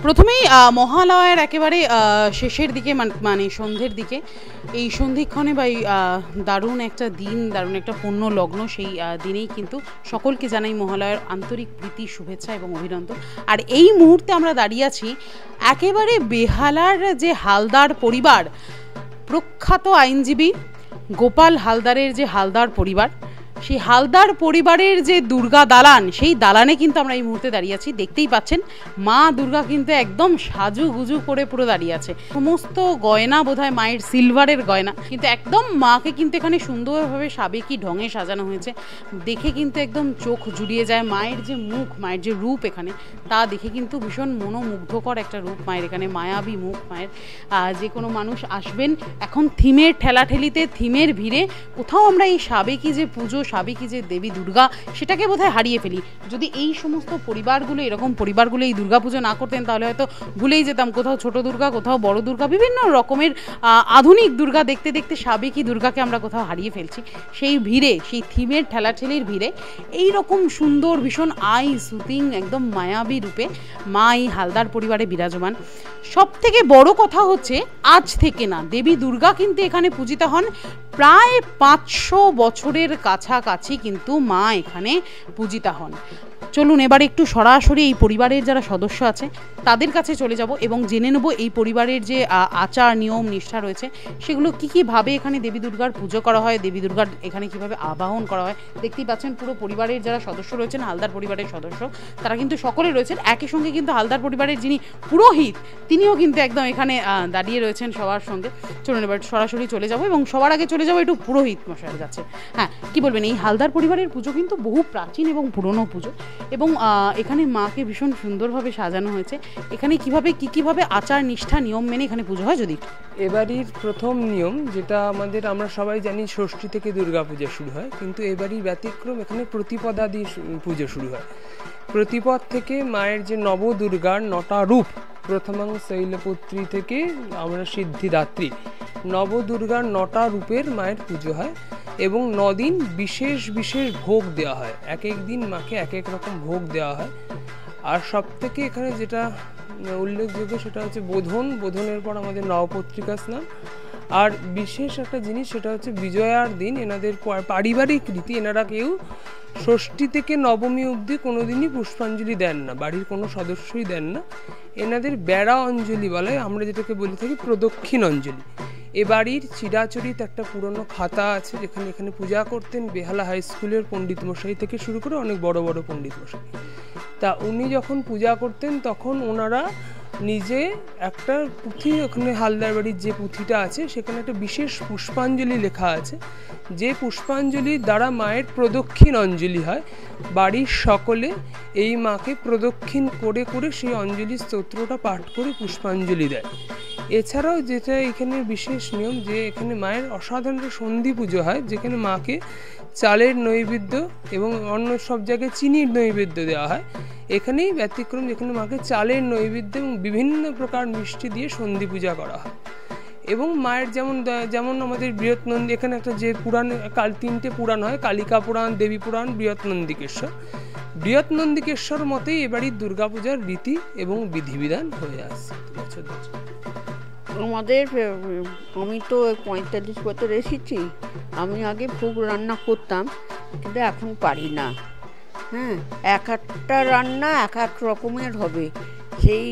প্রথমেই মহালয়ার একেবারে শেষের দিকে মানে সন্ধ্যের দিকে এই সন্ধিক্ষণে বা এই দারুণ একটা দিন, দারুণ একটা পূর্ণ লগ্ন, সেই দিনেই কিন্তু সকলকে জানাই মহালয়ার আন্তরিক প্রীতি, শুভেচ্ছা এবং অভিনন্দন। আর এই মুহূর্তে আমরা দাঁড়িয়ে আছি একেবারে বেহালার যে হালদার পরিবার, প্রখ্যাত আইনজীবী গোপাল হালদারের যে হালদার পরিবার, সেই হালদার পরিবারের যে দুর্গা দালান, সেই দালানে কিন্তু আমরা এই মুহূর্তে দাঁড়িয়ে আছি। দেখতেই পাচ্ছেন মা দুর্গা কিন্তু একদম সাজুগুজু করে পুরো দাঁড়িয়ে আছে। সমস্ত গয়না বোধহয় মায়ের সিলভারের গয়না, কিন্তু একদম মাকে কিন্তু এখানে সুন্দরভাবে সাবেকি ঢঙে সাজানো হয়েছে। দেখে কিন্তু একদম চোখ জুড়িয়ে যায়। মায়ের যে মুখ, মায়ের যে রূপ এখানে, তা দেখে কিন্তু ভীষণ মনোমুগ্ধকর একটা রূপ মায়ের এখানে, মায়াবী মুখ মায়ের। যে কোনো মানুষ আসবেন এখন থিমের ঠেলাঠেলিতে, থিমের ভিড়ে কোথাও আমরা এই সাবেকি যে পুজো, সাবেকি যে দেবী দুর্গা, সেটাকে বোধহয় হারিয়ে ফেলি। যদি এই সমস্ত পরিবারগুলো, এরকম পরিবারগুলো এই দুর্গা পুজো না করতেন, তাহলে হয়তো ভুলেই যেতাম কোথাও ছোট দুর্গা, কোথাও বড় দুর্গা, বিভিন্ন রকমের আধুনিক দুর্গা দেখতে দেখতে সাবেকি দুর্গাকে আমরা কোথাও হারিয়ে ফেলছি। সেই ভিড়ে, সেই থিমের ঠেলাঠেলির ভিড়ে এই রকম সুন্দর, ভীষণ আই সুতিং, একদম মায়াবী রূপে মা এই হালদার পরিবারে বিরাজমান। সব থেকে বড় কথা হচ্ছে, আজ থেকে না, দেবী দুর্গা কিন্তু এখানে পূজিতা হন প্রায় 500 বছরের কাছাকাছি কিন্তু মা এখানে পূজিতা হন। চলুন এবার একটু সরাসরি এই পরিবারের যারা সদস্য আছে তাদের কাছে চলে যাব এবং জেনে নেব এই পরিবারের যে আচার নিয়ম নিষ্ঠা রয়েছে, সেগুলো কীভাবে এখানে দেবী দুর্গার পুজো করা হয়, দেবী দুর্গার এখানে কিভাবে আবাহন করা হয়। দেখতেই পাচ্ছেন পুরো পরিবারের যারা সদস্য রয়েছেন, হালদার পরিবারের সদস্য, তারা কিন্তু সকলে রয়েছেন। একই সঙ্গে কিন্তু হালদার পরিবারের যিনি পুরোহিত, তিনিও কিন্তু একদম এখানে দাঁড়িয়ে রয়েছেন সবার সঙ্গে। চলুন এবার সরাসরি চলে যাব এবং সবার আগে চলে যাবো একটু পুরোহিত মশাইয়ের কাছে। হ্যাঁ, কি বলবেন, এই হালদার পরিবারের পুজো কিন্তু বহু প্রাচীন এবং পুরনো পুজো, এবং এখানে মাকে ভীষণ সুন্দরভাবে সাজানো হয়েছে। এখানে কিভাবে আচার নিষ্ঠা নিয়ম মেনে এখানে পুজো হয় যদি? এবারের প্রথম নিয়ম যেটা আমরা সবাই জানি, ষষ্ঠী থেকে দুর্গা পূজা শুরু হয়, কিন্তু এবারই ব্যতিক্রম, এখানে প্রতিপদা দিয়ে পুজো শুরু হয়। প্রতিপদ থেকে মায়ের যে নবদুর্গার 9টা রূপ, প্রথমাং শৈলপুত্রী থেকে আমরা সিদ্ধিদাত্রী, নবদুর্গার 9টা রূপের মায়ের পুজো হয় এবং 9 দিন বিশেষ বিশেষ ভোগ দেওয়া হয়। এক এক দিন মাকে এক এক রকম ভোগ দেওয়া হয়। আর সব থেকে এখানে যেটা উল্লেখযোগ্য সেটা হচ্ছে বোধনের পর আমাদের নবপত্রিকা স্নান। আর বিশেষ একটা জিনিস সেটা হচ্ছে বিজয়ার দিন এনাদের পারিবারিক রীতি, এনারা কেউ ষষ্ঠী থেকে নবমী অবধি কোনোদিনই পুষ্পাঞ্জলি দেন না, বাড়ির কোনো সদস্যই দেন না। এনাদের বেড়া অঞ্জলি বলে, আমরা যেটাকে বলে থাকি প্রদক্ষিণ অঞ্জলি। এ বাড়ির চিরাচরিত একটা পুরনো খাতা আছে, যেখানে এখানে পূজা করতেন বেহালা হাই স্কুলের পণ্ডিত মশাই থেকে শুরু করে অনেক বড় বড় পণ্ডিত মশাই। তা উনি যখন পূজা করতেন তখন ওনারা নিজে একটা পুঁথি, ওখানে হালদার বাড়ির যে পুঁথিটা আছে সেখানে একটা বিশেষ পুষ্পাঞ্জলি লেখা আছে, যে পুষ্পাঞ্জলির দ্বারা মায়ের প্রদক্ষিণ অঞ্জলি হয়। বাড়ির সকলে এই মাকে প্রদক্ষিণ করে করে সেই অঞ্জলি স্তোত্রটা পাঠ করে পুষ্পাঞ্জলি দেয়। এছাড়াও যেটা এখানে বিশেষ নিয়ম, যে এখানে মায়ের অসাধারণ সন্ধি পুজো হয়, যেখানে মাকে চালের নৈবেদ্য এবং অন্য সব জায়গায় চিনির নৈবেদ্য দেওয়া হয়। এখানেই ব্যতিক্রম, যেখানে মাকে চালের নৈবেদ্য এবং বিভিন্ন প্রকার মিষ্টি দিয়ে সন্ধি পূজা করা হয়। এবং মায়ের যেমন আমাদের বৃহৎনন্দী, এখানে একটা যে পুরাণ, 3টে পুরাণ হয়, কালিকা পুরাণ, দেবী পুরাণ, বৃহৎনন্দিকেশ্বর। বৃহৎনন্দিকেশ্বর মতেই এবারই দুর্গাপূজার রীতি এবং বিধিবিধান হয়ে আসছে। আমাদের, আমি তো 45 বছর এসেছি। আমি আগে ভোগ রান্না করতাম, কিন্তু এখন পারি না। হ্যাঁ, এক একটা রান্না এক এক রকমের হবে। সেই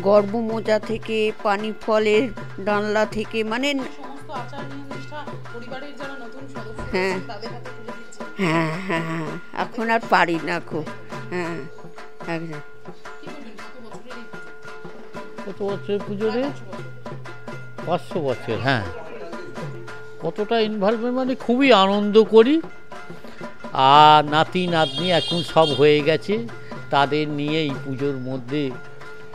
গর্ব মোজা থেকে, পানি ফলের ডালনা থেকে, মানে হ্যাঁ হ্যাঁ হ্যাঁ হ্যাঁ, এখন আর পারি না খুব। হ্যাঁ, একদম। কত বছরের পুজো রে? 500 বছর। হ্যাঁ, কতটা ইনভলভমেন্ট, মানে খুবই আনন্দ করি। আর নাতি নাতনি এখন সব হয়ে গেছে, তাদের নিয়ে এই পুজোর মধ্যে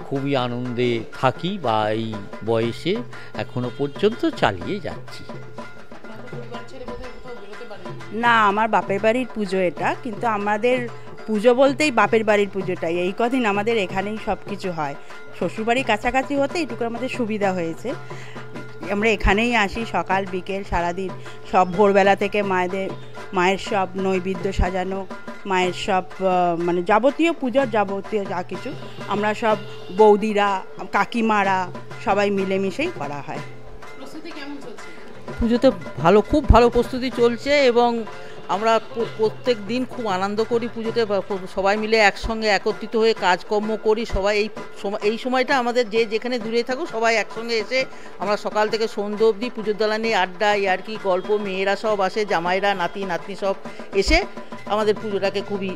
খুবই আনন্দে থাকি, বা এই বয়সে এখনো পর্যন্ত চালিয়ে যাচ্ছি। না, আমার বাপের বাড়ির পুজো এটা, কিন্তু আমাদের পুজো বলতেই বাপের বাড়ির পুজোটাই। এই কদিন আমাদের এখানেই সব কিছু হয়। শ্বশুরবাড়ির কাছাকাছি হতে এইটুকু আমাদের সুবিধা হয়েছে। আমরা এখানেই আসি, সকাল বিকেল সারাদিন, সব ভোরবেলা থেকে মায়ের সব নৈবেদ্য সাজানো, মায়ের সব মানে যাবতীয় পূজার যাবতীয় যা কিছু আমরা সব বৌদিরা কাকিমারা সবাই মিলেমিশেই করা হয়। প্রস্তুতি কেমন চলছে? পুজোতে খুব ভালো প্রস্তুতি চলছে এবং আমরা প্রত্যেক দিন খুব আনন্দ করি পুজোতে, সবাই মিলে একসঙ্গে একত্রিত হয়ে কাজকর্ম করি। সবাই এই সময়টা আমাদের যে যেখানে দূরে থাকুক সবাই একসঙ্গে এসে আমরা সকাল থেকে সন্ধ্যে অবধি পুজোর দালানে আড্ডা ইয়ার্কি গল্প, মেয়েরা সব আসে, জামাইরা নাতি নাতনি সব এসে আমাদের পুজোটাকে খুবই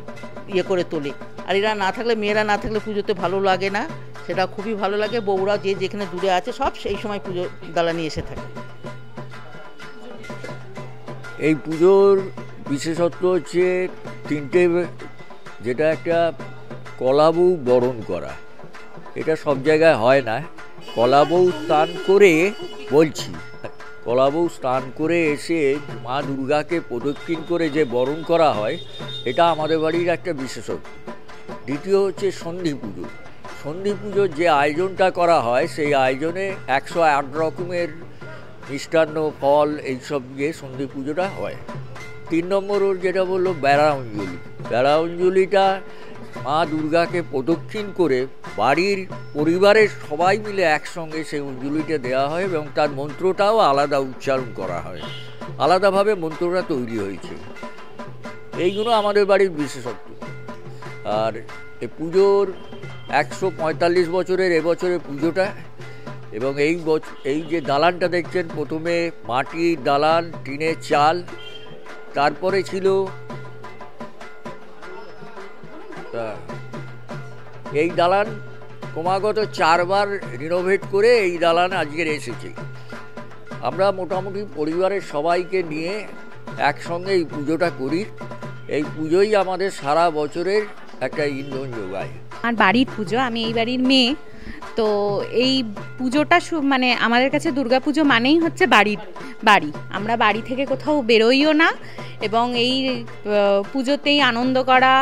করে তোলে। আর এরা না থাকলে, মেয়েরা না থাকলে পুজোতে ভালো লাগে না, সেটা খুবই ভালো লাগে। বউরা যে যেখানে দূরে আছে সব সেই সময় পুজো দালানে এসে থাকে। এই পুজোর বিশেষত্ব হচ্ছে তিনটে, যেটা একটা কলাবউ বরণ করা, এটা সব জায়গায় হয় না। কলাবউ স্নান করে, বলছি কলাবউ স্নান করে এসে মা দুর্গাকে প্রদক্ষিণ করে যে বরণ করা হয়, এটা আমাদের বাড়ির একটা বিশেষত্ব। দ্বিতীয় হচ্ছে সন্ধি পুজো। সন্ধি পুজোর যে আয়োজনটা করা হয়, সেই আয়োজনে 108 রকমের মিষ্টান্ন ফল এইসব দিয়ে সন্ধি পুজোটা হয়। 3 নম্বর ওর যেটা বললো বেড়া অঞ্জলি। বেড়া অঞ্জলিটা মা দুর্গাকে প্রদক্ষিণ করে বাড়ির পরিবারের সবাই মিলে একসঙ্গে সেই অঞ্জলিটা দেওয়া হয় এবং তার মন্ত্রটাও আলাদা উচ্চারণ করা হয়, আলাদাভাবে মন্ত্রটা তৈরি হয়েছে। এইগুলো আমাদের বাড়ির বিশেষত্ব। আর এই পুজোর 145 বছরের এবছরের পুজোটা, এবং এই যে দালানটা দেখছেন, প্রথমে মাটির দালান, টিনের চাল, তারপরে ছিল এই দালান ক্রমাগত 4 বার রিনোভেট করে এই দালান আজকের এসেছে। আমরা মোটামুটি পরিবারের সবাইকে নিয়ে একসঙ্গে এই পুজোটা করি। এই পুজোই আমাদের সারা বছরের একটা ইন্ধন যোগায়। আর বাড়ির পুজো, আমি এই বাড়ির মেয়ে, তো এই পুজোটা মানে আমাদের কাছে দুর্গা পুজো মানেই হচ্ছে বাড়ি। আমরা বাড়ি থেকে কোথাও বেরোইও না এবং এই পুজোতেই আনন্দ করা,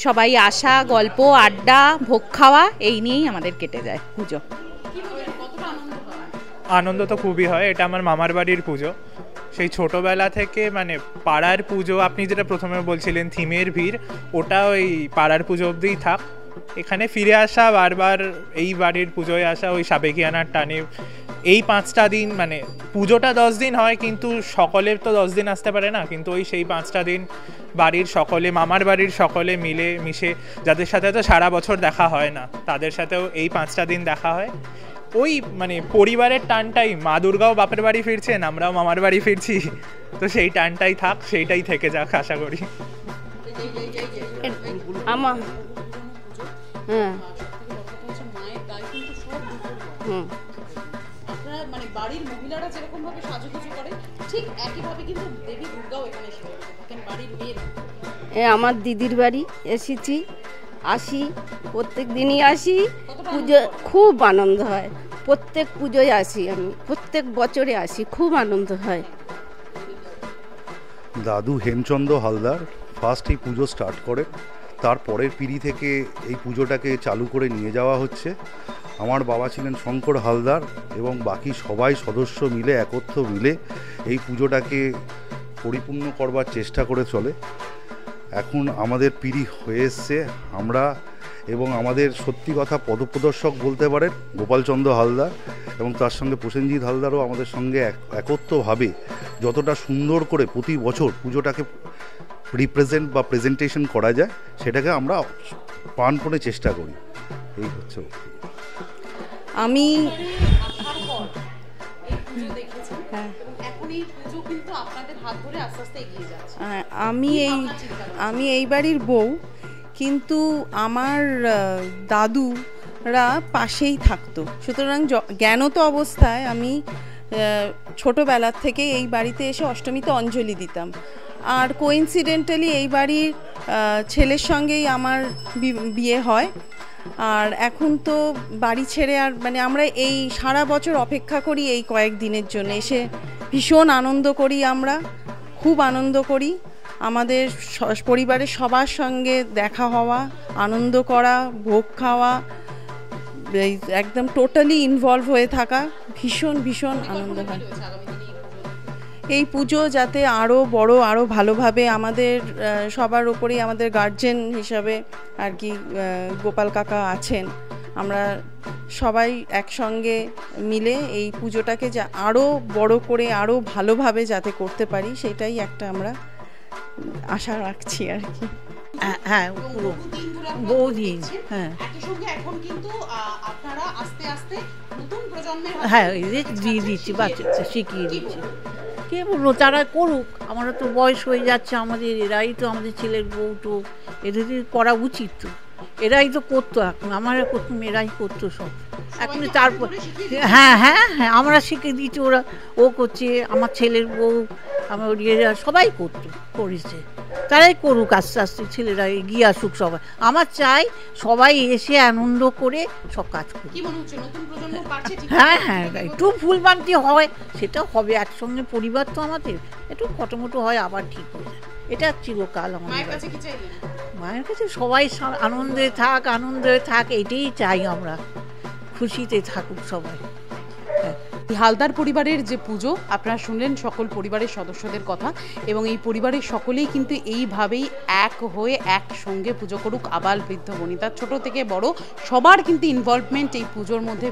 সবাই আসা, গল্প আড্ডা, ভোগ খাওয়া, এই নিয়েই আমাদের কেটে যায় পুজো। আনন্দ তো খুবই হয়। এটা আমার মামার বাড়ির পুজো। সেই ছোটোবেলা থেকে মানে পাড়ার পুজো, আপনি যেটা প্রথমে বলছিলেন থিমের ভিড়, ওটা ওই পাড়ার পুজো অবধিই থাক। এখানে ফিরে আসা, বারবার এই বাড়ির পুজোয় আসা, ওই সাবেকিয়ানার টানে। এই 5টা দিন মানে পুজোটা 10 দিন হয়, কিন্তু সকলের তো 10 দিন আসতে পারে না, কিন্তু ওই সেই 5টা দিন বাড়ির সকলে, মামার বাড়ির সকলে মিলে মিশে, যাদের সাথে তো সারা বছর দেখা হয় না, তাদের সাথেও এই 5টা দিন দেখা হয়। ওই মানে পরিবারের টানটাই, মা দুর্গাও বাপের বাড়ি ফিরছেন, আমরাও মামার বাড়ি ফিরছি, তো সেই টানটাই থাক, সেইটাই থেকে যাক আশা করি। আমার আপনারা মানে বাড়ির মহিলারা যেরকম ভাবে সাজুগুজু করে, ঠিক একইভাবে কিন্তু দেবী দুর্গাও এখানে থাকেন বাড়ির মেয়েরা। আমার দিদির বাড়ি আসি, প্রত্যেক দিনই আসি। পুজো খুব আনন্দ হয়, প্রত্যেক পুজোয় আসি, আমি প্রত্যেক বছরে আসি, খুব আনন্দ হয়। দাদু হেমচন্দ্র হালদার ফার্স্ট এই পুজো স্টার্ট করে, তার পরের পিঢ়ি থেকে এই পুজোটাকে চালু করে নিয়ে যাওয়া হচ্ছে। আমার বাবা ছিলেন শঙ্কর হালদার এবং বাকি সবাই সদস্য মিলে একত্র মিলে এই পুজোটাকে পরিপূর্ণ করবার চেষ্টা করে চলে। এখন আমাদের পিঢ়ি হয়ে এসছে, আমরা এবং আমাদের সত্যি কথা পদপ্রদর্শক বলতে পারেন গোপালচন্দ্র হালদার এবং তার সঙ্গে প্রসেনজিৎ হালদারও আমাদের সঙ্গে একত্রভাবে যতটা সুন্দর করে প্রতি বছর পুজোটাকে রিপ্রেজেন্ট বা প্রেজেন্টেশন করা যায়, সেটাকে আমরা প্রাণপণে চেষ্টা করি। এই হচ্ছে আমি আমি এই বাড়ির বউ, কিন্তু আমার দাদুরা পাশেই থাকতো, সুতরাং জ্ঞানত অবস্থায় আমি ছোটোবেলার থেকে এই বাড়িতে এসে অষ্টমীতে অঞ্জলি দিতাম। আর কোইন্সিডেন্টালি এই বাড়ির ছেলের সঙ্গেই আমার বিয়ে হয়। আর এখন তো বাড়ি ছেড়ে আর মানে আমরা এই সারা বছর অপেক্ষা করি এই কয়েকদিনের জন্য, এসে ভীষণ আনন্দ করি, আমরা খুব আনন্দ করি। আমাদের পরিবারের সবার সঙ্গে দেখা হওয়া, আনন্দ করা, ভোগ খাওয়া, একদম টোটালি ইনভলভ হয়ে থাকা, ভীষণ ভীষণ আনন্দ হয়। এই পুজো যাতে আরও বড় আরও ভালোভাবে আমাদের সবার ওপরেই আমাদের গার্জেন হিসাবে আর কি গোপাল কাকা আছেন, আমরা সবাই একসঙ্গে মিলে এই পুজোটাকে যা আরও বড় করে আরও ভালোভাবে যাতে করতে পারি সেটাই একটা আমরা আশা রাখছি আর কি। হ্যাঁ পুরো বহুদিন, হ্যাঁ হ্যাঁ দিয়ে দিচ্ছি, বাচ্চাদের শিখিয়ে দিচ্ছি। কে বলবো, তারা করুক, আমরা তো বয়স হয়ে যাচ্ছে আমাদের, এরাই তো আমাদের ছেলের বউ তো, এদের করা উচিত তো, এরাই তো করতো, এখন আমরা করতাম, এরাই করতো সব এখন। তারপর হ্যাঁ হ্যাঁ হ্যাঁ আমরা শিখে দিচ্ছি, ওরা ও করছে, আমার ছেলের বউ আমার এরা সবাই করতো, করেছে, তারাই করুক আস্তে আস্তে, ছেলেরা এগিয়ে আসুক সবাই। আমার চাই সবাই এসে আনন্দ করে সব কাজ করুক। হ্যাঁ হ্যাঁ একটু ভুলভ্রান্তি হয়, সেটা হবে, একসঙ্গে পরিবার তো আমাদের, একটু খটোমটো হয় আবার ঠিক হয়ে যায়, এটা চিরকাল আমাদের। মায়ের কাছে সবাই আনন্দে থাক এটাই চাই আমরা, খুশিতে থাকুক সবাই। হালদার পরিবারের যে পুজো আপনারা শুনলেন সকল পরিবারের সদস্যদের কথা, এবং এই পরিবারের সকলেই কিন্তু এইভাবেই এক হয়ে একসঙ্গে পুজো করুক, আবাল বৃদ্ধ বনিতা ছোট থেকে বড় সবার কিন্তু ইনভলভমেন্ট এই পুজোর মধ্যে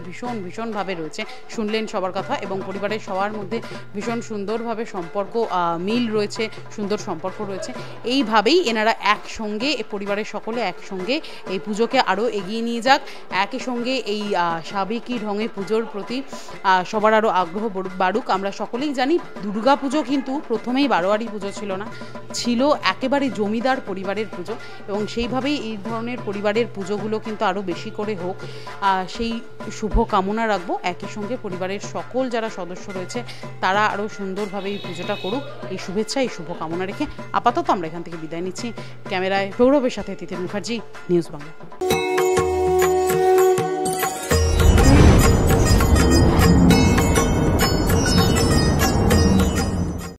ভীষণভাবে রয়েছে। শুনলেন সবার কথা, এবং পরিবারের সবার মধ্যে ভীষণ সুন্দরভাবে সম্পর্ক মিল রয়েছে, সুন্দর সম্পর্ক রয়েছে। এইভাবেই এনারা একসঙ্গে পরিবারের সকলে একসঙ্গে এই পুজোকে আরও এগিয়ে নিয়ে যাক, একই সঙ্গে এই সাবেকি ঢঙে পুজোর প্রতি সবার আরও আগ্রহ বাড়ুক। আমরা সকলেই জানি দুর্গা পুজো কিন্তু প্রথমেই বারোয়ারি পুজো ছিল না, ছিল একেবারে জমিদার পরিবারের পুজো, এবং সেইভাবেই এই ধরনের পরিবারের পুজোগুলো কিন্তু আরও বেশি করে হোক, সেই শুভ কামনা রাখবো। একই সঙ্গে পরিবারের সকল যারা সদস্য রয়েছে তারা আরও সুন্দরভাবে এই পুজোটা করুক, এই শুভেচ্ছা এই শুভ কামনা রেখে আপাতত আমরা এখান থেকে বিদায় নিচ্ছি। ক্যামেরায় সৌরভের সাথে তিতির মুখার্জি, নিউজ বাংলা।